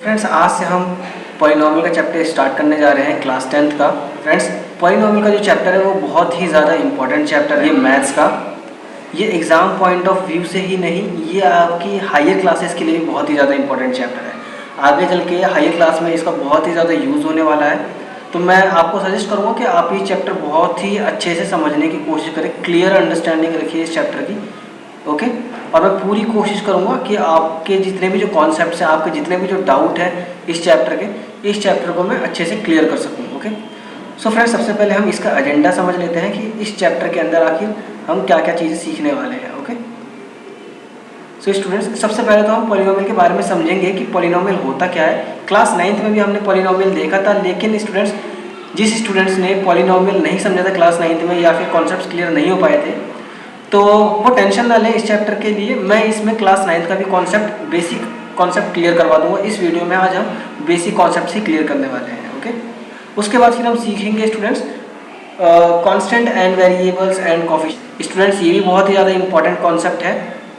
Friends आज से हम पॉलिनोमियल का चैप्टर स्टार्ट करने जा रहे हैं क्लास 10th का। फ्रेंड्स पॉलिनोमियल का जो चैप्टर है वो बहुत ही ज़्यादा इंपॉर्टेंट चैप्टर है। ये मैथ्स का, ये एग्ज़ाम पॉइंट ऑफ व्यू से ही नहीं, ये आपकी हायर क्लासेस के लिए भी बहुत ही ज़्यादा इंपॉर्टेंट चैप्टर है। आगे चल के हायर क्लास में इसका बहुत ही ज़्यादा यूज़ होने वाला है। तो मैं आपको सजेस्ट करूँगा कि आप ये चैप्टर बहुत ही अच्छे से समझने की कोशिश करें, क्लियर अंडरस्टैंडिंग रखिए इस चैप्टर की। ओके, और मैं पूरी कोशिश करूँगा कि आपके जितने भी जो कॉन्सेप्ट्स हैं, आपके जितने भी जो डाउट है इस चैप्टर को मैं अच्छे से क्लियर कर सकूँ। ओके, सो फ्रेंड्स सबसे पहले हम इसका एजेंडा समझ लेते हैं कि इस चैप्टर के अंदर आखिर हम क्या क्या चीज़ें सीखने वाले हैं। ओके, सो स्टूडेंट्स सबसे पहले तो हम पॉलिनोमियल के बारे में समझेंगे कि पॉलिनोमियल होता क्या है। क्लास 9th में भी हमने पॉलिनोमियल देखा था, लेकिन स्टूडेंट्स जिस स्टूडेंट्स ने पॉलिनोमियल नहीं समझा था क्लास 9th में, या फिर कॉन्सेप्ट्स क्लियर नहीं हो पाए थे, तो वो टेंशन ना लें। इस चैप्टर के लिए मैं इसमें क्लास 9th का भी बेसिक कॉन्सेप्ट क्लियर करवा दूंगा। इस वीडियो में आज हम बेसिक कॉन्सेप्ट ही क्लियर करने वाले हैं। ओके, उसके बाद फिर हम सीखेंगे students constant and variables and coefficient. Students ये भी बहुत ही ज़्यादा इंपॉर्टेंट कॉन्सेप्ट है।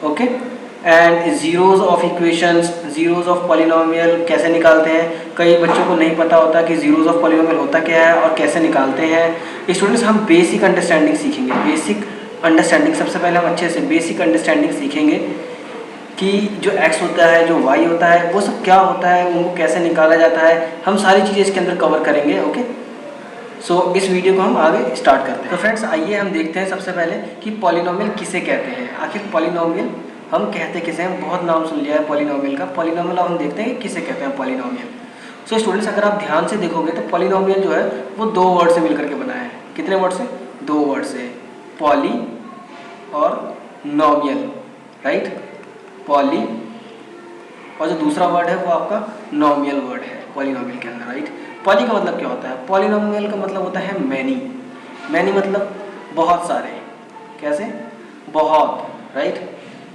Okay, and zeros of equations, zeros of polynomial कैसे निकालते हैं। कई बच्चों को नहीं पता होता कि जीरोज ऑफ पॉलिनोमियल होता क्या है और कैसे निकालते हैं। स्टूडेंट्स हम बेसिक अंडरस्टैंडिंग सीखेंगे। बेसिक अंडरस्टैंडिंग सबसे पहले हम अच्छे से बेसिक अंडरस्टैंडिंग सीखेंगे कि जो x होता है, जो y होता है, वो सब क्या होता है, उनको कैसे निकाला जाता है। हम सारी चीज़ें इसके अंदर कवर करेंगे। ओके, सो इस वीडियो को हम आगे स्टार्ट करते हैं। तो फ्रेंड्स आइए हम देखते हैं सबसे पहले कि पॉलिनोमियल किसे कहते हैं। आखिर पॉलिनोमियल हम कहते किसे हैं। बहुत नाम सुन लिया है पॉलिनोमियल का। पॉलिनोमियल हम देखते हैं कि किसे कहते हैं पॉलिनोमियल। सो स्टूडेंट्स अगर आप ध्यान से देखोगे तो पॉलिनोमियल जो है वो दो वर्ड से मिलकर के बना है। कितने वर्ड से? दो वर्ड से, पॉली और नोमियल, राइट। पॉली और जो दूसरा वर्ड है वो आपका नोमियल वर्ड है पॉलिनोमियल के अंदर, राइट। पॉली का मतलब क्या होता है? पॉलिनोमियल का मतलब होता है मैनी। मैनी मतलब बहुत सारे। कैसे? बहुत, राइट।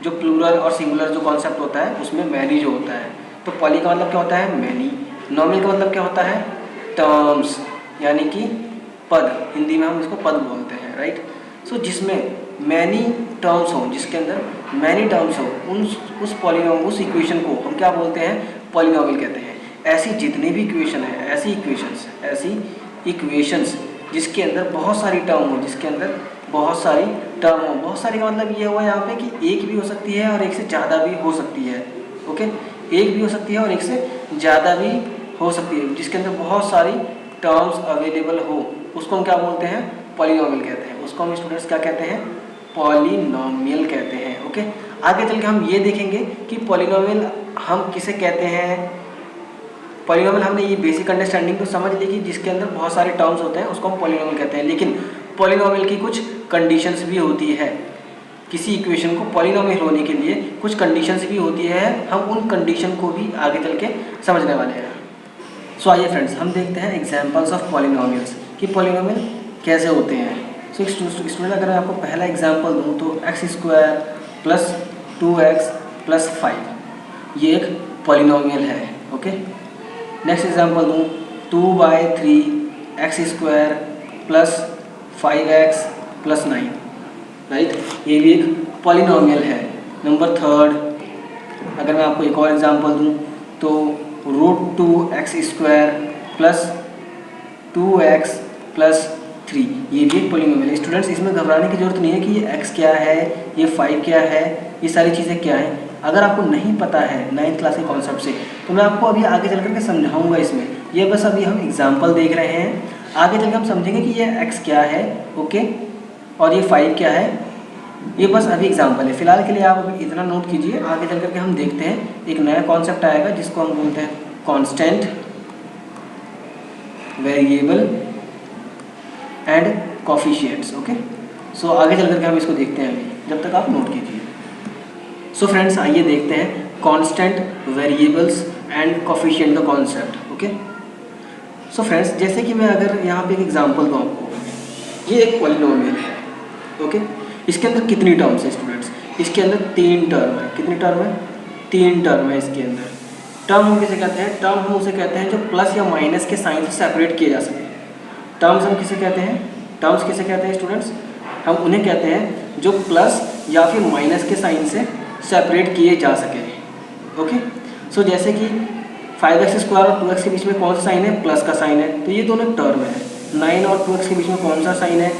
जो प्लूरल और सिंगुलर जो कॉन्सेप्ट होता है उसमें मैनी जो होता है। तो पॉली का मतलब क्या होता है? मैनी। नोमियल का मतलब क्या होता है? टर्म्स, यानी कि पद। हिंदी में हम इसको पद बोलते हैं, राइट। सो जिसमें मैनी टर्म्स हो, जिसके अंदर मैनी टर्म्स हो, उस इक्वेशन को हम क्या बोलते हैं? पॉलिनोमियल कहते हैं। ऐसी जितनी भी इक्वेशन है, ऐसी इक्वेशंस जिसके अंदर बहुत सारी टर्म हो, जिसके अंदर बहुत सारी टर्म हो। बहुत सारी का मतलब ये हुआ यहाँ पे कि एक भी हो सकती है और एक से ज़्यादा भी हो सकती है। ओके, एक भी हो सकती है और एक से ज़्यादा भी हो सकती है। जिसके अंदर बहुत सारी टर्म्स अवेलेबल हो उसको हम क्या बोलते हैं? पॉलिनोमियल कहते हैं। उसको हम स्टूडेंट्स क्या कहते हैं? पॉलिनोमियल कहते हैं। ओके, आगे चल के हम ये देखेंगे कि पॉलिनोमियल हम किसे कहते हैं। पॉलिनोमियल हमने ये बेसिक अंडरस्टैंडिंग तो समझ ली कि जिसके अंदर बहुत सारे टर्म्स होते हैं उसको हम पॉलिनोमियल कहते हैं। लेकिन पॉलिनोमियल की कुछ कंडीशंस भी होती है। किसी इक्वेशन को पॉलिनोमियल होने के लिए कुछ कंडीशंस भी होती है। हम उन कंडीशन को भी आगे चल के समझने वाले हैं। सो आइए फ्रेंड्स हम देखते हैं एग्जाम्पल्स ऑफ पॉलिनोमियल्स कि पॉलिनोमियल कैसे होते हैं। सो स्टूडेंट अगर मैं आपको पहला एग्जाम्पल दूँ तो x² + 2x + 5 ये एक पॉलिनोमियल है। ओके, नेक्स्ट एग्जाम्पल दूँ 2/3 x² + 5x + 9, राइट। ये भी एक पॉलिनोमियल है। नंबर थर्ड अगर मैं आपको एक और एग्जाम्पल दूँ तो √2x² + 2x + 3 ये भी एक पॉलिनोमियल है। स्टूडेंट्स इसमें घबराने की जरूरत नहीं है कि ये x क्या है, ये 5 क्या है, ये सारी चीज़ें क्या हैं। अगर आपको नहीं पता है 9th क्लास के कॉन्सेप्ट से तो मैं आपको अभी आगे चल करके समझाऊंगा इसमें। ये बस अभी हम एग्जाम्पल देख रहे हैं, आगे चल के हम समझेंगे कि ये x क्या है, ओके, और ये 5 क्या है। ये बस अभी एग्जाम्पल है। फिलहाल के लिए आप अभी इतना नोट कीजिए। आगे चल करके हम देखते हैं एक नया कॉन्सेप्ट आएगा जिसको हम बोलते हैं constant, variable and coefficients. Okay, so आगे चल करके हम इसको देखते हैं अभी, जब तक आप नोट कीजिए। सो फ्रेंड्स आइए देखते हैं कांस्टेंट, वेरिएबल्स एंड कोफिशिएंट का कॉन्सेप्ट। ओके, सो फ्रेंड्स जैसे कि मैं अगर यहाँ पे एक एग्जांपल दूँ आपको, ये एक पॉलिनोमियल है। ओके, इसके अंदर कितनी टर्म्स है स्टूडेंट्स? इसके अंदर 3 टर्म है। कितनी टर्म है? 3 टर्म है इसके अंदर। टर्म हम किसे कहते हैं? टर्म हम उसे कहते हैं जो प्लस या माइनस के साइन से सेपरेट किए जा सके। टर्म्स हम किसे कहते हैं? टर्म्स किसे कहते हैं स्टूडेंट्स? हम उन्हें कहते हैं जो प्लस या फिर माइनस के साइन से सेपरेट किए जा सके। ओके, सो जैसे कि 5x² और 2x के बीच में कौन सा साइन है? प्लस का साइन है, तो ये दोनों टर्म है। 9 और 2x के बीच में कौन सा साइन है?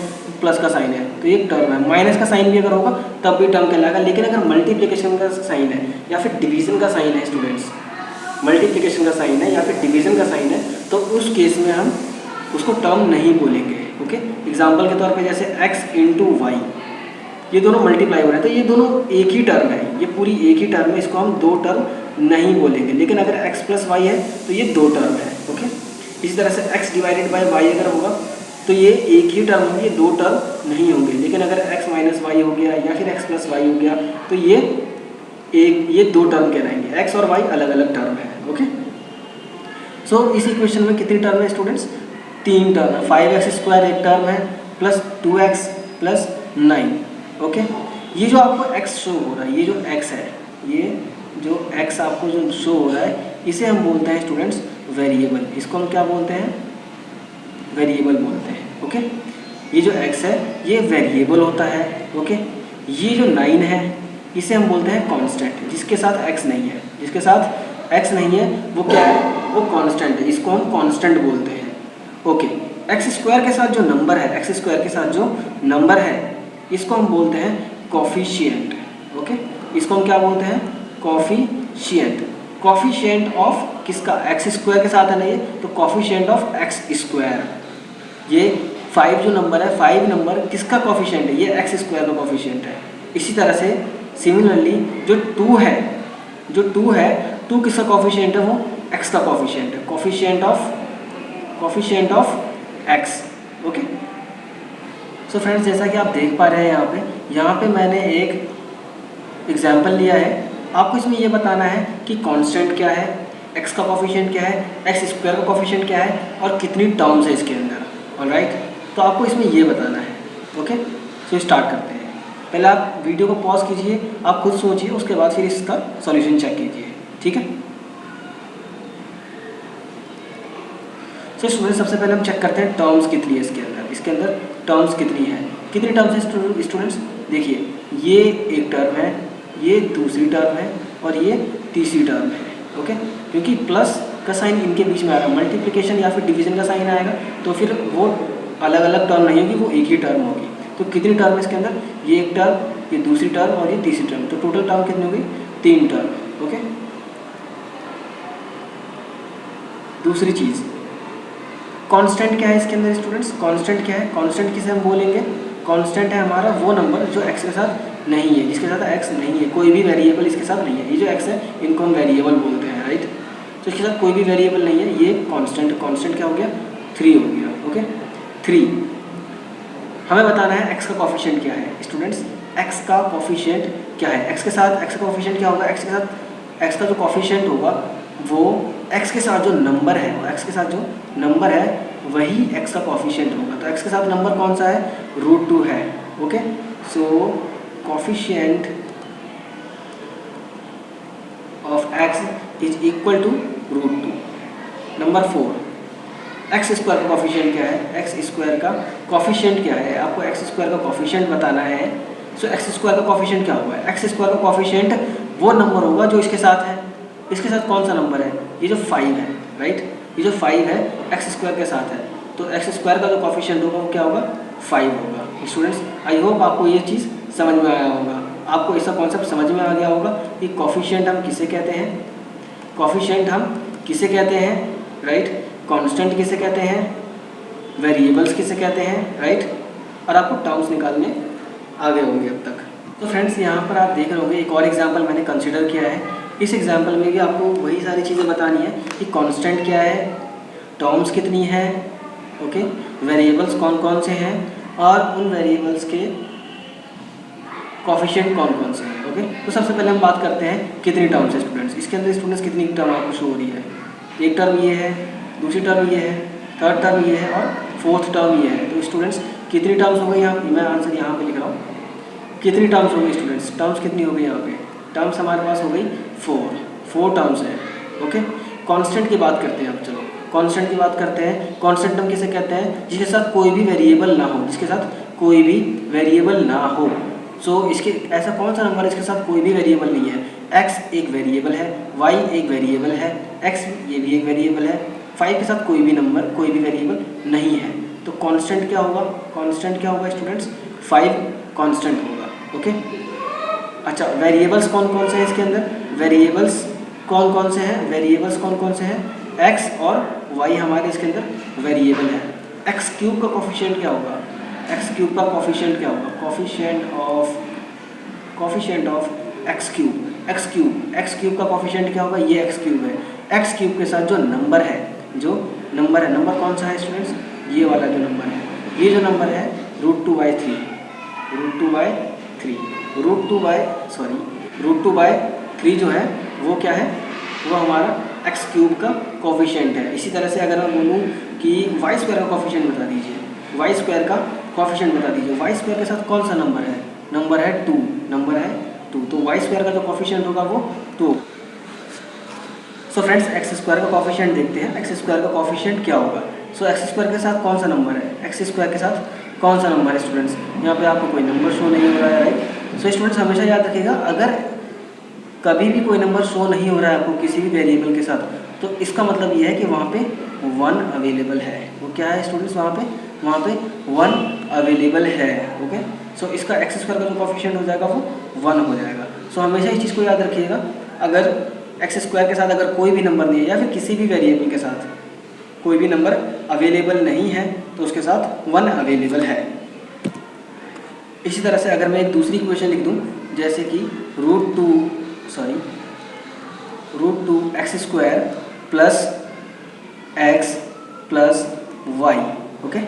प्लस का साइन है, तो ये टर्म है। माइनस का साइन भी अगर होगा तब भी टर्म कहलाएगा। लेकिन अगर मल्टीप्लिकेशन का साइन है या फिर डिवीजन का साइन है स्टूडेंट्स, मल्टीप्लिकेशन का साइन है या फिर डिवीजन का साइन है, तो उस केस में हम उसको टर्म नहीं बोलेंगे। ओके, एग्जाम्पल के तौर पे जैसे x × y, ये दोनों मल्टीप्लाई हो रहे हैं, तो ये दोनों एक ही टर्म है, ये पूरी एक ही टर्म है, इसको हम दो टर्म नहीं बोलेंगे। लेकिन अगर x + y है तो ये दो टर्म है। ओके, इसी तरह से x / y अगर होगा तो ये एक ही टर्म होंगे, ये दो टर्म नहीं होंगे। लेकिन अगर x - y हो गया या फिर x + y हो गया तो ये दो टर्म कहलाएंगे। x और y अलग अलग टर्म है। ओके, सो इस इक्वेशन में कितनी टर्म है स्टूडेंट्स? 3 टर्म है। 5x² एक टर्म है प्लस 2x प्लस 9। ओके, ये जो आपको x शो हो रहा है, ये जो x है, ये जो x आपको जो शो हो रहा है, इसे हम बोलते हैं स्टूडेंट्स वेरिएबल। इसको हम क्या बोलते हैं? वेरिएबल बोलते हैं। ओके, ये जो x है ये वेरिएबल होता है। ओके, ये जो 9 है इसे हम बोलते हैं कांस्टेंट, जिसके साथ x नहीं है, जिसके साथ x नहीं है वो क्या है? वो कांस्टेंट है, इसको हम कांस्टेंट बोलते हैं। ओके, x² के साथ जो नंबर है, x² के साथ जो नंबर है इसको हम बोलते हैं कोफिशिएंट। ओके, इसको हम क्या बोलते हैं? कोफिशिएंट। कोफिशिएंट ऑफ किसका? x² के साथ है ना ये, तो कोफिशिएंट ऑफ x²। ये 5 जो नंबर है, 5 नंबर किसका कोफिशिएंट है? ये x² का कोफिशिएंट है। इसी तरह से सिमिलरली जो 2 है, जो 2 है, 2 किसका कोफिशिएंट है? वो x का कोफिशिएंट है, coefficient of x। Okay, so friends, जैसा कि आप देख पा रहे हैं यहाँ पे मैंने एक एग्जाम्पल लिया है। आपको इसमें ये बताना है कि कांस्टेंट क्या है, x का कोफिशिएंट क्या है, x² का कोफिशिएंट क्या है और कितनी टर्म्स है इसके अंदर। ऑलराइट, तो आपको इसमें ये बताना है। ओके, सो स्टार्ट करते हैं। पहले आप वीडियो को पॉज कीजिए, आप खुद सोचिए, उसके बाद फिर इसका सॉल्यूशन चेक कीजिए। ठीक है, तो स्टूडेंट सबसे पहले हम चेक करते हैं टर्म्स कितनी है इसके अंदर। इसके अंदर टर्म्स कितनी है? कितनी टर्म्स है स्टूडेंट्स? देखिए, ये एक टर्म है, ये दूसरी टर्म है और ये तीसरी टर्म है। ओके, क्योंकि प्लस का साइन इनके बीच में आ रहा है, मल्टीप्लिकेशन या फिर डिवीजन का साइन आएगा तो फिर वो अलग अलग टर्म नहीं होगी, वो एक ही टर्म होगी। तो कितनी टर्म है इसके अंदर? ये एक टर्म, ये दूसरी टर्म और ये तीसरी टर्म, तो टोटल टर्म कितनी होगी? 3 टर्म। ओके, दूसरी चीज़ कांस्टेंट क्या है इसके अंदर स्टूडेंट्स? कांस्टेंट क्या है? कांस्टेंट किसे हम बोलेंगे? कांस्टेंट है हमारा वो नंबर जो x के साथ नहीं है, जिसके साथ x नहीं है, कोई भी वेरिएबल इसके साथ नहीं है। ये जो x है इनको हम वेरिएबल बोलते हैं। राइट, तो इसके साथ कोई भी वेरिएबल नहीं है, ये कांस्टेंट। कांस्टेंट क्या हो गया? 3 हो गया। ओके, 3। हमें बताना है x का कोफिशिएंट क्या है स्टूडेंट्स। x का कोफिशिएंट क्या है? x के साथ x का कोफिशिएंट क्या होगा? x के साथ x का जो कोफिशिएंट होगा वो x के साथ जो नंबर है, x के साथ जो नंबर है वही x का कोफिशिएंट होगा। तो x के साथ नंबर कौन सा है? √2 है। Okay, so coefficient of x is equal to √2। Number 4, x² का कोफिशिएंट क्या है? x² का कोफिशिएंट क्या है? आपको x² का कोफिशिएंट बताना है। सो x² का कोफिशिएंट क्या होगा? x² का कोफिशिएंट वो नंबर होगा जो इसके साथ है। इसके साथ कौन सा नंबर है? ये जो 5 है। राइट, ये जो 5 है x² के साथ है, तो x² का जो कोफिशिएंट होगा वो क्या होगा? 5 होगा। स्टूडेंट्स, आई होप आपको ये चीज़ समझ में आया होगा, आपको इसका कॉन्सेप्ट समझ में आ गया होगा कि कोफिशिएंट हम किसे कहते हैं, कोफिशिएंट हम किसे कहते हैं। राइट, कांस्टेंट किसे कहते हैं, वेरिएबल्स किसे कहते हैं। राइट, और आपको टर्म्स निकालने आ गए होंगे अब तक। तो फ्रेंड्स, यहाँ पर आप देख रहे होंगे एक और एग्जाम्पल मैंने कंसिडर किया है। इस एग्जाम्पल में भी आपको वही सारी चीज़ें बतानी है कि कांस्टेंट क्या है, टर्म्स कितनी है, ओके, वेरिएबल्स कौन कौन से हैं और उन वेरिएबल्स के कोफिशिएंट कौन कौन से हैं। ओके, तो सबसे पहले हम बात करते हैं कितनी टर्म्स है स्टूडेंट्स। इसके अंदर स्टूडेंट्स कितनी टर्म आपको शो हो रही है? एक टर्म ये है, दूसरी टर्म ये है, थर्ड टर्म ये है और फोर्थ टर्म ये है। तो स्टूडेंट्स कितनी टर्म्स हो गई? यहाँ मैं आंसर यहाँ पे लिख रहा हूँ, कितनी टर्म्स हो गई स्टूडेंट्स? टर्म्स कितनी हो गई यहाँ पे? टर्म्स हमारे पास हो गई 4 टर्म्स है। ओके, कांस्टेंट की बात करते हैं अब। चलो कांस्टेंट की बात करते हैं। कांस्टेंट हम किसे कहते हैं? जिसके साथ कोई भी वेरिएबल ना हो, जिसके साथ कोई भी वेरिएबल ना हो। सो इसके ऐसा कौन सा नंबर है इसके साथ कोई भी वेरिएबल नहीं है? x एक वेरिएबल है, y एक वेरिएबल है, x ये भी एक वेरिएबल है, 5 के साथ कोई भी नंबर कोई भी वेरिएबल नहीं है, तो कांस्टेंट क्या होगा, कांस्टेंट क्या होगा स्टूडेंट्स, 5 कांस्टेंट होगा। ओके, अच्छा वेरिएबल्स कौन कौन से हैं इसके अंदर, वेरिएबल्स कौन कौन से हैं, वेरिएबल्स कौन कौन से हैं, x और y हमारे इसके अंदर वेरिएबल है। एक्स क्यूब का कोफिशिएंट क्या होगा, एक्स क्यूब का कोफिशिएंट क्या होगा, coefficient of x cube, x cube का कोफिशिएंट क्या होगा, ये एक्स क्यूब है, एक्स क्यूब के साथ जो नंबर है, नंबर कौन सा है स्टूडेंट्स, ये वाला जो नंबर है, ये जो नंबर है √2/3, √2/3 जो है वो क्या है, वो हमारा एक्स क्यूब का कोफिशिएंट है। इसी तरह से अगर मैं बोलूँ कि वाई स्क्वायर का कोफिशिएंट बता दीजिए, वाई स्क्वायर का कोफिशिएंट बता दीजिए, वाई स्क्वायर के साथ कौन सा नंबर है, नंबर है 2, तो वाई स्क्वायर का जो कोफिशिएंट होगा वो 2। सो फ्रेंड्स एक्स स्क्वायर का कोफिशिएंट देखते हैं, एक्स स्क्वायर का कोफिशिएंट क्या होगा। सो एक्स स्क्वायर के साथ कौन सा नंबर है, एक्स स्क्वायर के साथ कौन सा नंबर है स्टूडेंट्स, यहाँ पे आपको कोई नंबर शो नहीं हो रहा है, राइट। सो स्टूडेंट्स हमेशा याद रखिएगा, अगर कभी भी कोई नंबर शो नहीं हो रहा है आपको किसी भी वेरिएबल के साथ, तो इसका मतलब ये है कि वहाँ पे 1 अवेलेबल है। वो क्या है स्टूडेंट्स, वहाँ पे 1 अवेलेबल है। ओके, सो इसका एक्स स्क्वायर का जो कोफिशिएंट हो जाएगा वो 1 हो जाएगा। सो हमेशा इस चीज़ को याद रखिएगा, अगर एक्स स्क्वायर के साथ अगर कोई भी नंबर नहीं है या फिर किसी भी वेरिएबल के साथ कोई भी नंबर अवेलेबल नहीं है तो उसके साथ 1 अवेलेबल है। इसी तरह से अगर मैं एक दूसरी इक्वेशन लिख दूँ, जैसे कि √2x² plus x plus y। Okay,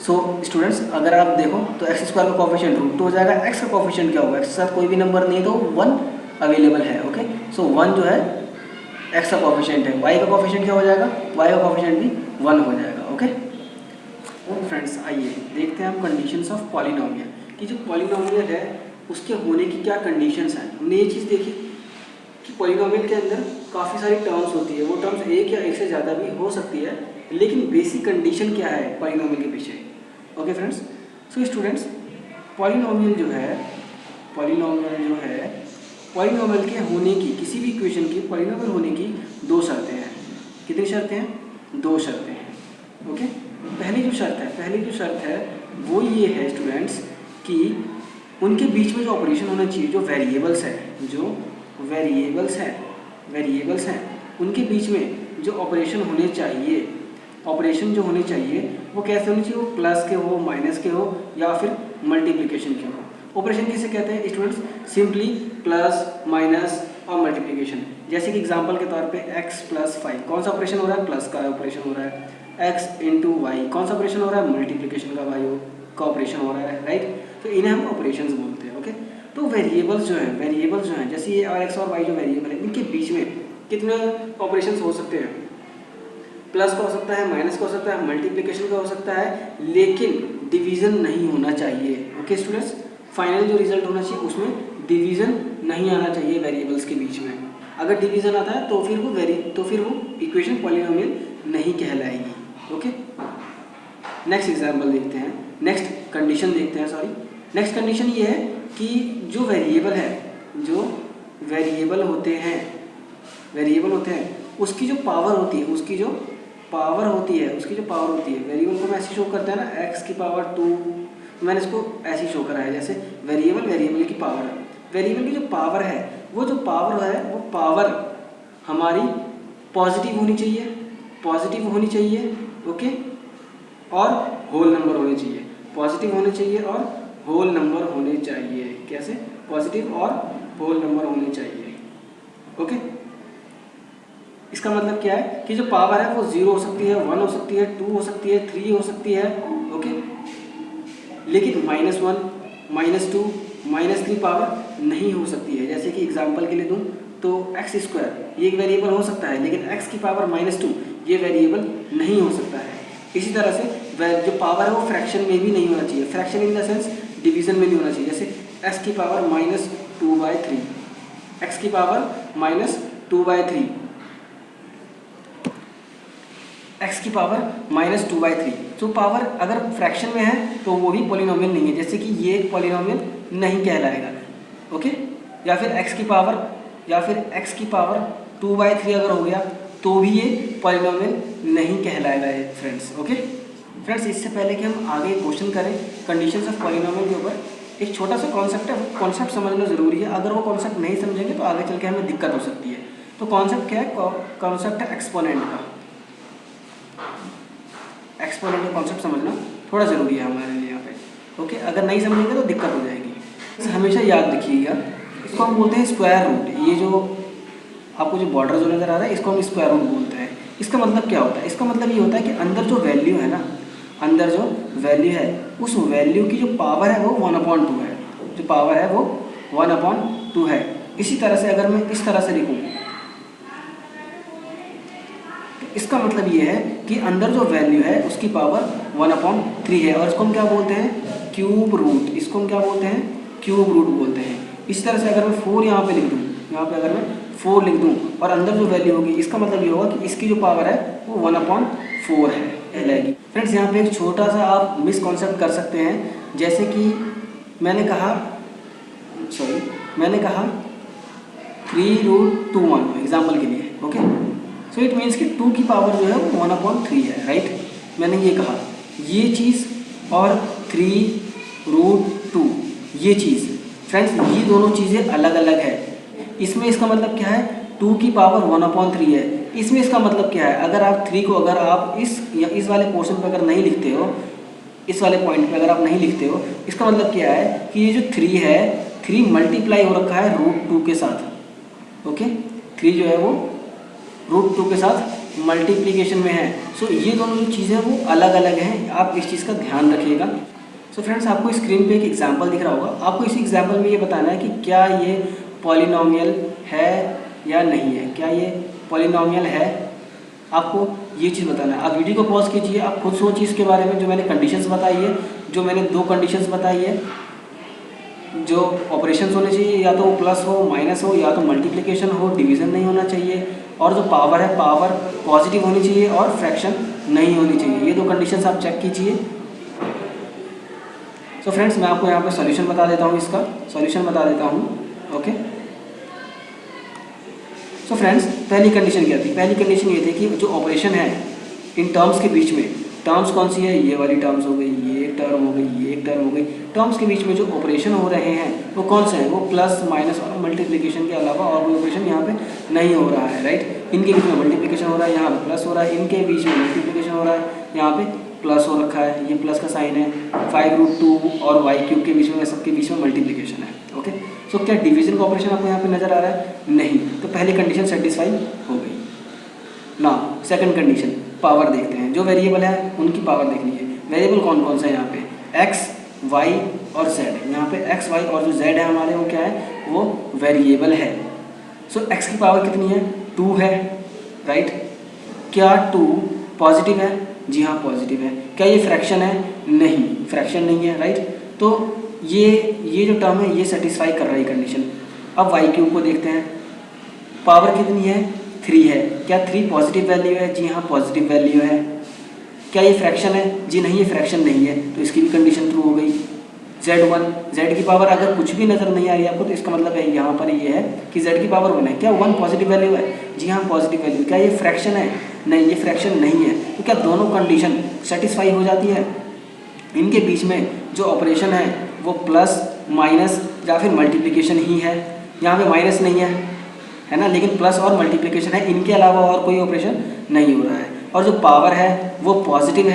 so students अगर आप देखो तो एक्स स्क्वायर का कोफिशिएंट √2 हो जाएगा, एक्स का कोफिशिएंट क्या होगा, एक्स के साथ कोई भी नंबर नहीं तो 1 अवेलेबल है। ओके, सो 1 जो है एक्स का कोफिशिएंट है, y का कोफिशिएंट क्या हो जाएगा, y का कोफिशिएंट भी 1 हो जाएगा। ओके फ्रेंड्स, आइए देखते हैं हम कंडीशंस ऑफ पॉलिनोमियल कि जो पॉलिनोमियल है उसके होने की क्या कंडीशंस हैं। हमने ये चीज़ देखी कि पॉलिनोमियल के अंदर काफ़ी सारी टर्म्स होती है, वो टर्म्स एक या एक से ज़्यादा भी हो सकती है, लेकिन बेसिक कंडीशन क्या है पॉलिनोमियल के पीछे। Okay friends, so students polynomial जो है पॉलिनोमियल के होने की, किसी भी इक्वेशन की पॉलिनोमियल होने की 2 शर्तें हैं। कितनी शर्तें हैं, 2 शर्तें हैं। ओके, पहली जो शर्त है वो ये है स्टूडेंट्स कि उनके बीच में जो ऑपरेशन होना चाहिए, जो वेरिएबल्स हैं उनके बीच में जो ऑपरेशन होने चाहिए, ऑपरेशन जो होने चाहिए वो कैसे होने चाहिए, वो प्लस के हो, माइनस के हो या फिर मल्टीप्लिकेशन के हो। ऑपरेशन किसे कहते हैं स्टूडेंट्स, सिंपली प्लस माइनस और मल्टीप्लिकेशन। जैसे कि एग्जांपल के तौर पे x + 5 कौन सा ऑपरेशन हो रहा है, प्लस का ऑपरेशन हो रहा है, x × y कौन सा ऑपरेशन हो रहा है, मल्टीप्लिकेशन का y का ऑपरेशन हो रहा है, राइट। तो इन्हें हम ऑपरेशंस बोलते हैं। ओके, तो वेरिएबल्स जो हैं जैसे ये x और y जो वेरिएबल है, इनके बीच में कितने ऑपरेशंस हो सकते हैं, प्लस का हो सकता है, माइनस का हो सकता है, मल्टीप्लिकेशन का हो सकता है, लेकिन डिवीज़न नहीं होना चाहिए। ओके स्टूडेंट्स, फाइनल जो रिजल्ट होना चाहिए उसमें डिवीज़न नहीं आना चाहिए वेरिएबल्स के बीच में। अगर डिवीज़न आता है तो फिर वो इक्वेशन पॉलिनोमियल नहीं कहलाएगी। ओके, नेक्स्ट एग्जाम्पल देखते हैं, नेक्स्ट कंडीशन ये है कि जो वेरिएबल होते हैं उसकी जो पावर होती है, वेरिएबल को हम ऐसे शो करते हैं ना, x की पावर 2, मैंने इसको ऐसे ही शो करा है, जैसे वेरिएबल की पावर है, वेरिएबल की जो पावर है वो पावर हमारी पॉजिटिव होनी चाहिए। ओके, और होल नंबर होने चाहिए, पॉजिटिव होने चाहिए और होल नंबर होने चाहिए। कैसे, पॉजिटिव और होल नंबर होने चाहिए। ओके, इसका मतलब क्या है कि जो पावर है वो 0 हो सकती है, 1 हो सकती है, 2 हो सकती है, 3 हो सकती है। ओके, लेकिन -1, -2, -3 पावर नहीं हो सकती है। जैसे कि एग्जांपल के लिए दूं तो x² ये एक वेरिएबल हो सकता है, लेकिन x की पावर -2 ये वेरिएबल नहीं हो सकता है। इसी तरह से जो पावर है वो फ्रैक्शन में भी नहीं होना चाहिए, fraction in the sense division में नहीं होना चाहिए। जैसे x की पावर -2/3, x की पावर -2/3, x की पावर -2/3। तो पावर अगर फ्रैक्शन में है तो वो भी पॉलिनोमियल नहीं है, जैसे कि ये एक पॉलिनोमियल नहीं कहलाएगा। ओके, या फिर x की पावर 2/3 अगर हो गया तो भी ये पॉलिनोमियल नहीं कहलाएगा ये फ्रेंड्स। ओके फ्रेंड्स, इससे पहले कि हम आगे क्वेश्चन करें कंडीशंस ऑफ पॉलिनोमियल के ऊपर, एक छोटा सा कॉन्सेप्ट है, वो कॉन्सेप्ट समझना ज़रूरी है। अगर वो कॉन्सेप्ट नहीं समझेंगे तो आगे चल के हमें दिक्कत हो सकती है। तो कॉन्सेप्ट क्या है? कॉन्सेप्ट है एक्सपोनेंट का। एक्सपोनेंट का कॉन्सेप्ट समझना थोड़ा ज़रूरी है हमारे लिए यहाँ पे। ओके, अगर नहीं समझेंगे तो दिक्कत हो जाएगी। हमेशा याद रखिएगा, इसको हम बोलते हैं स्क्वायर रूट। ये जो आपको जो बॉर्डर जो नज़र आ रहा है, इसको हम स्क्वायर रूट बोलते हैं। इसका मतलब क्या होता है? इसका मतलब ये होता है कि अंदर जो वैल्यू है ना, अंदर जो वैल्यू है, उस वैल्यू की जो पावर है वो 1/2 है। जो पावर है वो 1/2 है। इसी तरह से अगर मैं इस तरह से लिखूँ, इसका मतलब ये है कि अंदर जो वैल्यू है उसकी पावर 1/3 है, और इसको हम क्या बोलते हैं? Cube root. इसको हम क्या बोलते हैं? क्यूब रूट बोलते हैं। इसी तरह से अगर मैं 4 यहाँ पे लिख दूँ, यहाँ पे अगर मैं 4 लिख दूँ और अंदर जो वैल्यू होगी, इसका मतलब ये होगा कि इसकी जो पावर है वो 1/4 है कहलाएगी। फ्रेंड्स, यहाँ पे एक छोटा सा आप मिसकॉन्सेप्ट कर सकते हैं, जैसे कि मैंने कहा 3√2 एग्जाम्पल के लिए। ओके, सो इट मीन्स कि 2 की पावर जो है वो 1/3 है, राइट। मैंने ये कहा, ये चीज़ और 3√2 ये चीज़, फ्रेंड्स ये दोनों चीज़ें अलग अलग है। इसमें इसका मतलब क्या है? 2 की पावर 1/3 है। इसमें इसका मतलब क्या है? अगर आप 3 को अगर आप इस वाले पोर्शन पर अगर नहीं लिखते हो, इस वाले पॉइंट पे अगर आप नहीं लिखते हो, इसका मतलब क्या है कि ये जो 3 है, 3 मल्टीप्लाई हो रखा है √2 के साथ। ओके, 3 जो है वो √2 के साथ मल्टीप्लीकेशन में है। सो ये दोनों जो चीज़ें वो अलग अलग हैं, आप इस चीज़ का ध्यान रखिएगा। सो फ्रेंड्स, आपको स्क्रीन पे एक एग्जांपल दिख रहा होगा। आपको इस एग्जांपल में ये बताना है कि क्या ये पॉलिनोमियल है या नहीं है। क्या ये पॉलिनोमियल है, आपको ये चीज़ बताना है। आप वीडियो को पॉज कीजिए, आप खुद सोचिए इसके बारे में। जो मैंने कंडीशंस बताई है, जो मैंने 2 कंडीशंस बताई है, जो ऑपरेशंस होने चाहिए, या तो प्लस हो, माइनस हो, या तो मल्टीप्लिकेशन हो, डिवीज़न नहीं होना चाहिए, और जो पावर है, पावर पॉजिटिव होनी चाहिए और फ्रैक्शन नहीं होनी चाहिए। ये 2 कंडीशंस आप चेक कीजिए। सो फ्रेंड्स, मैं आपको यहाँ पे सॉल्यूशन बता देता हूँ, इसका सॉल्यूशन बता देता हूँ। ओके, सो फ्रेंड्स, पहली कंडीशन क्या थी? पहली कंडीशन ये थी कि जो ऑपरेशन है इन टर्म्स के बीच में, टर्म्स कौन सी है? ये वाली टर्म्स हो गई, ये एक टर्म हो गई, ये एक टर्म हो गई। टर्म्स के बीच में जो ऑपरेशन हो रहे हैं वो कौन से हैं? वो प्लस, माइनस और मल्टीप्लिकेशन के अलावा और कोई ऑपरेशन यहाँ पे नहीं हो रहा है, राइट। इनके बीच में मल्टीप्लिकेशन हो रहा है, यहाँ पे प्लस हो रहा है, इनके बीच में मल्टीप्लिकेशन हो रहा है, यहाँ पे प्लस हो रखा है, ये प्लस का साइन है। 5√2 और y³ के बीच में, सबके बीच में मल्टीप्लिकेशन है। ओके, सो क्या डिवीजन का ऑपरेशन आपको यहाँ पे नजर आ रहा है? नहीं। तो पहली कंडीशन सेटिस्फाई हो गई ना। सेकंड कंडीशन, पावर देखते हैं। जो वेरिएबल है उनकी पावर देखनी है। वेरिएबल कौन कौन सा है यहाँ पे? x, y और z। यहाँ पे x, y और जो z है हमारे, वो क्या है? वो वेरिएबल है। सो x की पावर कितनी है? 2 है, राइट। क्या 2 पॉजिटिव है? जी हाँ, पॉजिटिव है। क्या ये फ्रैक्शन है? नहीं, फ्रैक्शन नहीं है, राइट। तो ये जो टर्म है ये सेटिस्फाई कर रही है कंडीशन। अब y³ को देखते हैं। पावर कितनी है? 3 है। क्या 3 पॉजिटिव वैल्यू है? जी हाँ, पॉजिटिव वैल्यू है। क्या ये फ्रैक्शन है? जी नहीं, ये फ्रैक्शन नहीं है, तो इसकी भी कंडीशन ट्रू हो गई। z1, z की पावर अगर कुछ भी नज़र नहीं आ रही है आपको, तो इसका मतलब है यहाँ पर ये है कि z की पावर 1 है। क्या 1 पॉजिटिव वैल्यू है? जी हाँ, पॉजिटिव वैल्यू। क्या ये फ्रैक्शन है? नहीं, ये फ्रैक्शन नहीं है। तो क्या दोनों कंडीशन सेटिस्फाई हो जाती है? इनके बीच में जो ऑपरेशन है वो प्लस, माइनस या फिर मल्टीप्लिकेशन ही है। यहाँ पे माइनस नहीं है ना, लेकिन प्लस और मल्टीप्लिकेशन है। इनके अलावा और कोई ऑपरेशन नहीं हो रहा है। और जो पावर है वो पॉजिटिव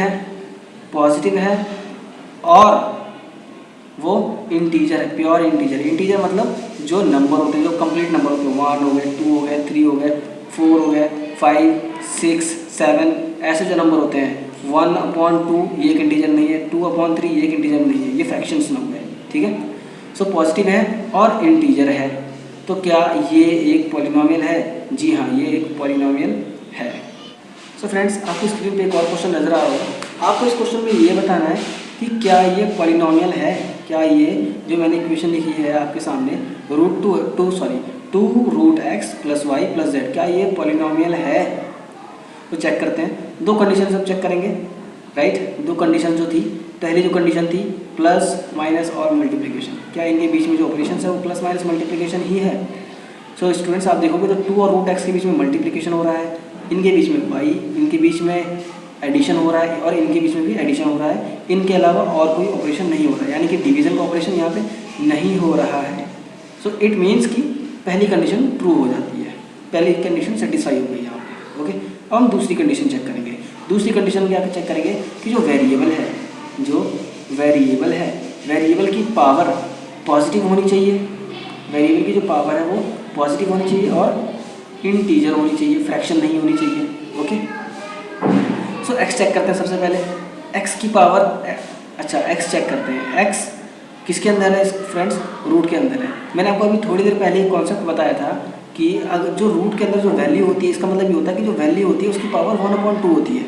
है और वो इंटीजर है, प्योर इंटीजर। इंटीजर मतलब जो नंबर होते हैं, जो कंप्लीट नंबर होते हैं, 1 हो गए, 2 हो गए, 3 हो गए, 4 हो गए, 5, 6, 7, ऐसे जो नंबर होते हैं। 1/2 ये एक इंटीजर नहीं है, 2/3 ये एक इंटीजर नहीं है, ये फ्रैक्शंस नंबर है, ठीक है। सो पॉजिटिव है और इंटीजर है। तो क्या ये एक पॉलिनोमियल है? जी हाँ, ये एक पॉलिनोमियल है। सो फ्रेंड्स, आपको स्क्रीन पे एक और क्वेश्चन नजर आ रहा होगा। आपको इस क्वेश्चन में ये बताना है कि क्या ये पॉलिनोमियल है। क्या ये जो मैंने इक्वेशन लिखी है आपके सामने, 2√x + y + z, क्या ये पॉलिनोमियल है? तो चेक करते हैं। 2 कंडीशन सब चेक करेंगे, राइट। 2 कंडीशन जो थी, पहली जो कंडीशन थी प्लस, माइनस और मल्टीप्लिकेशन। क्या इनके बीच में जो ऑपरेशन है वो प्लस, माइनस, मल्टीप्लिकेशन ही है? सो स्टूडेंट्स, आप देखोगे तो 2 और √x के बीच में मल्टीप्लिकेशन हो रहा है, इनके बीच में y, इनके बीच में एडिशन हो रहा है और इनके बीच में भी एडिशन हो रहा है, इनके अलावा और कोई ऑपरेशन नहीं हो रहा है, यानी कि डिवीज़न का ऑपरेशन यहाँ पे नहीं हो रहा है। सो इट मीन्स कि पहली कंडीशन ट्रू हो जाती है, पहली कंडीशन सेटिस्फाई हो गई यहाँ पे। ओके, अब हम दूसरी कंडीशन चेक करेंगे। दूसरी कंडीशन क्या चेक करेंगे कि जो वेरिएबल है, वेरिएबल की पावर पॉजिटिव होनी चाहिए, वेरिएबल की जो पावर है वो पॉजिटिव होनी चाहिए और इंटीजर होनी चाहिए, फ्रैक्शन नहीं होनी चाहिए। ओके, सो एक्स चेक करते हैं सबसे पहले, एक्स की पावर, अच्छा एक्स चेक करते हैं। एक्स किसके अंदर है फ्रेंड्स? रूट के अंदर है। मैंने आपको अभी थोड़ी देर पहले एक कॉन्सेप्ट बताया था कि अगर जो रूट के अंदर जो वैल्यू होती है, इसका मतलब ये होता है कि जो वैल्यू होती है उसकी पावर 1/2 होती है।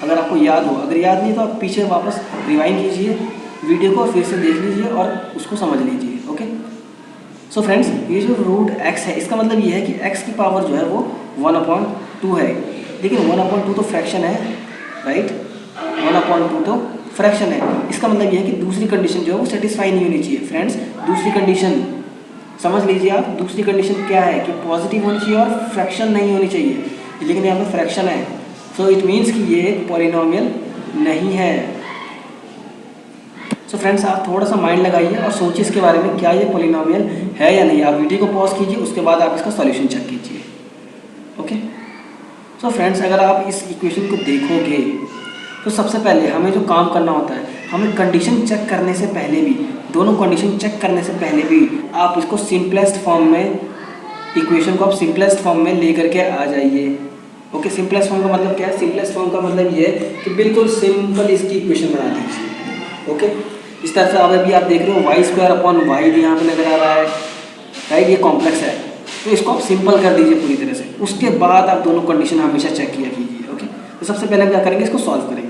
अगर आपको याद हो, अगर याद नहीं तो आप पीछे वापस रिवाइंड कीजिए वीडियो को, फिर से देख लीजिए और उसको समझ लीजिए। ओके, सो फ्रेंड्स, ये जो रूट एक्स है इसका मतलब ये है कि एक्स की पावर जो है वो 1/2 है, लेकिन 1/2 तो फ्रैक्शन है, राइट? 1/2 तो फ्रैक्शन है। इसका मतलब ये है कि दूसरी कंडीशन जो है वो सेटिस्फाई नहीं होनी चाहिए। फ्रेंड्स, दूसरी कंडीशन समझ लीजिए आप, दूसरी कंडीशन क्या है कि पॉजिटिव होनी चाहिए और फ्रैक्शन नहीं होनी चाहिए, लेकिन यहाँ पे फ्रैक्शन है। सो इट मीन्स कि ये एक पॉलिनोमियल नहीं है। सो फ्रेंड्स, आप थोड़ा सा माइंड लगाइए और सोचिए इसके बारे में, क्या ये पॉलिनोमियल है या नहीं। आप वीडियो को पॉज कीजिए, उसके बाद आप इसका सॉल्यूशन चेक कीजिए। ओके, सो फ्रेंड्स, अगर आप इस इक्वेशन को देखोगे तो सबसे पहले हमें जो काम करना होता है, हमें कंडीशन चेक करने से पहले भी, दोनों कंडीशन चेक करने से पहले भी आप इसको सिंपलेस्ट फॉर्म में, इक्वेशन को आप सिंपलेस्ट फॉर्म में लेकर के आ जाइए। ओके, सिंपलेस्ट फॉर्म का मतलब क्या है? सिंपलेस्ट फॉर्म का मतलब ये है कि बिल्कुल सिंपल इसकी इक्वेशन बना दीजिए। ओके, इस तरह से आप अभी आप देख रहे हो y² यहाँ पे नजर आ रहा है, राइट? ये कॉम्प्लेक्स है, तो इसको आप सिंपल कर दीजिए पूरी तरह से। उसके बाद आप दोनों कंडीशन हमेशा चेक किया कीजिए। ओके, तो सबसे पहले हम क्या करेंगे, इसको सॉल्व करेंगे।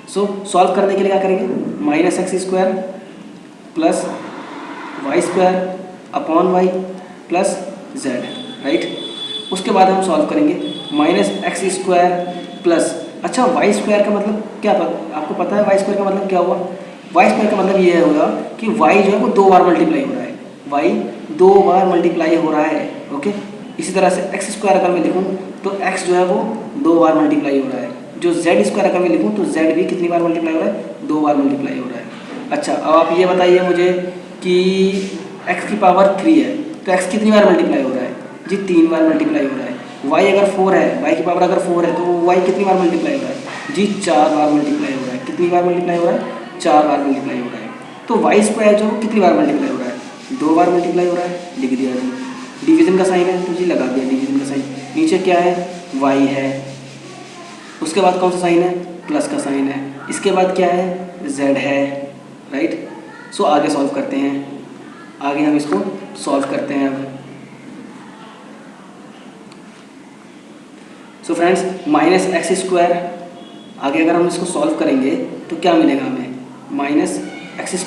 सो सॉल्व करने के लिए क्या करेंगे, -x² plus y² plus z, right? उसके बाद हम सॉल्व करेंगे -x² प्लस, अच्छा y² का मतलब क्या आपको पता है? y² का मतलब क्या हुआ? y² का मतलब ये होगा कि y जो है वो 2 बार मल्टीप्लाई हो रहा है, y 2 बार मल्टीप्लाई हो रहा है। ओके, इसी तरह से x² अगर मैं लिखूँ तो x जो है वो 2 बार मल्टीप्लाई हो रहा है। जो z² अगर मैं लिखूँ तो z भी कितनी बार मल्टीप्लाई हो रहा है? 2 बार मल्टीप्लाई हो रहा है। अच्छा, अब आप ये बताइए मुझे कि x की पावर 3 है तो x कितनी बार मल्टीप्लाई हो रहा है? जी 3 बार मल्टीप्लाई हो रहा है। y अगर 4 है, y की पावर अगर 4 है तो y कितनी बार मल्टीप्लाई हो रहा है? जी 4 बार मल्टीप्लाई हो रहा है। कितनी बार मल्टीप्लाई हो रहा है? 4 बार मल्टीप्लाई हो रहा है। तो y² जो कितनी बार मल्टीप्लाई हो रहा है? 2 बार मल्टीप्लाई हो रहा है। लिख दिया जी, डिवीजन का साइन है तो जी लगा दिया डिवीजन का साइन। नीचे क्या है? y है, उसके बाद कौन सा साइन है? प्लस का साइन है। इसके बाद क्या है? z है, राइट? सो आगे सॉल्व करते हैं, आगे हम इसको सॉल्व करते हैं अब। सो फ्रेंड्स, -x² आगे अगर हम इसको सॉल्व करेंगे तो क्या मिलेगा हमें? -x²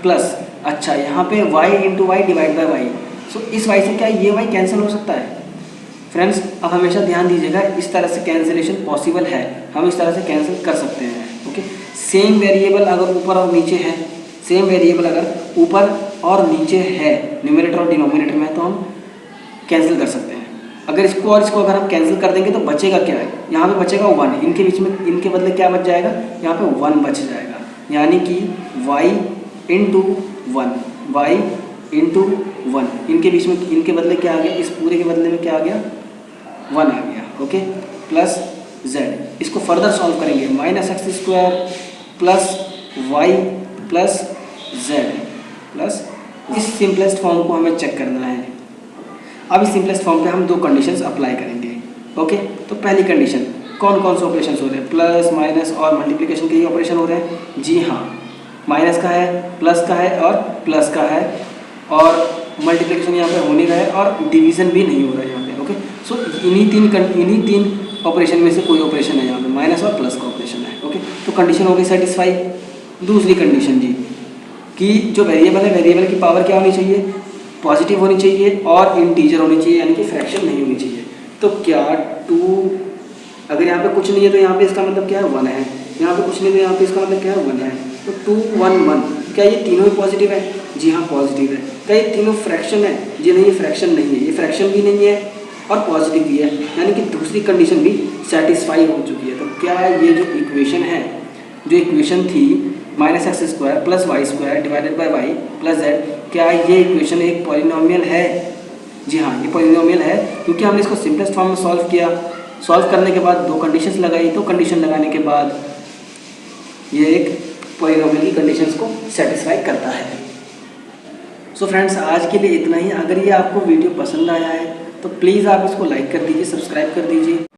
प्लस, अच्छा यहाँ पे y × y divide by y। सो इस y से क्या ये y कैंसिल हो सकता है? फ्रेंड्स, अब हमेशा ध्यान दीजिएगा, इस तरह से कैंसिलेशन पॉसिबल है, हम इस तरह से कैंसिल कर सकते हैं। ओके, सेम वेरिएबल अगर ऊपर और नीचे है, सेम वेरिएबल अगर ऊपर और नीचे है, न्यूमरेटर और डिनोमिनेटर में, तो हम कैंसिल कर सकते हैं। अगर इसको और इसको अगर हम कैंसिल कर देंगे तो बचेगा क्या है? यहाँ पे बचेगा 1, इनके बीच में, इनके बदले क्या बच जाएगा? यहाँ पे 1 बच जाएगा, यानी कि y × 1, y × 1, इनके बीच में, इनके बदले क्या आ गया? इस पूरे के बदले में क्या आ गया? 1 आ गया। Okay, plus z। इसको फर्दर सॉल्व करेंगे, -x² plus y plus z plus, इस सिंपलेस्ट फॉर्म को हमें चेक करना है। अब इस सिंपलेस्ट फॉर्म पे हम 2 कंडीशंस अप्लाई करेंगे। ओके, तो पहली कंडीशन, कौन कौन से ऑपरेशन हो रहे हैं? प्लस, माइनस और मल्टीप्लिकेशन के ही ऑपरेशन हो रहे हैं। जी हाँ, माइनस का है, प्लस का है और प्लस का है, और मल्टीप्लिकेशन यहाँ पे होने का है और डिवीजन भी नहीं हो रहा है यहाँ पे। ओके, सो इन्हीं तीन ऑपरेशन में से कोई ऑपरेशन है यहाँ पे, माइनस और प्लस का ऑपरेशन है। ओके, तो कंडीशन हो गई सेटिस्फाई। दूसरी कंडीशन जी, कि जो वेरिएबल है, वेरिएबल की पावर क्या होनी चाहिए? पॉजिटिव होनी चाहिए और इंटीजर होनी चाहिए, यानी कि फ्रैक्शन नहीं होनी चाहिए। तो क्या 2, अगर यहाँ पे कुछ नहीं है तो यहाँ पे इसका मतलब क्या है? 1 है। यहाँ पे कुछ नहीं है तो यहाँ पे इसका मतलब क्या है? 1 है। तो 2, 1, 1, क्या ये तीनों ही पॉजिटिव है? जी हाँ, पॉजिटिव है। क्या ये तीनों फ्रैक्शन है? जी नहीं, ये फ्रैक्शन नहीं है, ये फ्रैक्शन भी नहीं है और पॉजिटिव भी है, यानी कि दूसरी कंडीशन भी सेटिस्फाई हो चुकी है। तो क्या ये जो इक्वेशन है, जो इक्वेशन थी -x² + y² divided by y + z, क्या ये इक्वेशन एक पॉलिनोमियल है? जी हाँ, ये पॉलिनोमियल है, क्योंकि हमने इसको सिंपलेस्ट फॉर्म में सॉल्व किया। सॉल्व करने के बाद दो कंडीशंस लगाई, तो कंडीशन लगाने के बाद ये एक पॉलिनोमियल की कंडीशंस को सेटिस्फाई करता है। सो फ्रेंड्स, आज के लिए इतना ही। अगर ये आपको वीडियो पसंद आया है तो प्लीज़ आप इसको लाइक कर दीजिए, सब्सक्राइब कर दीजिए।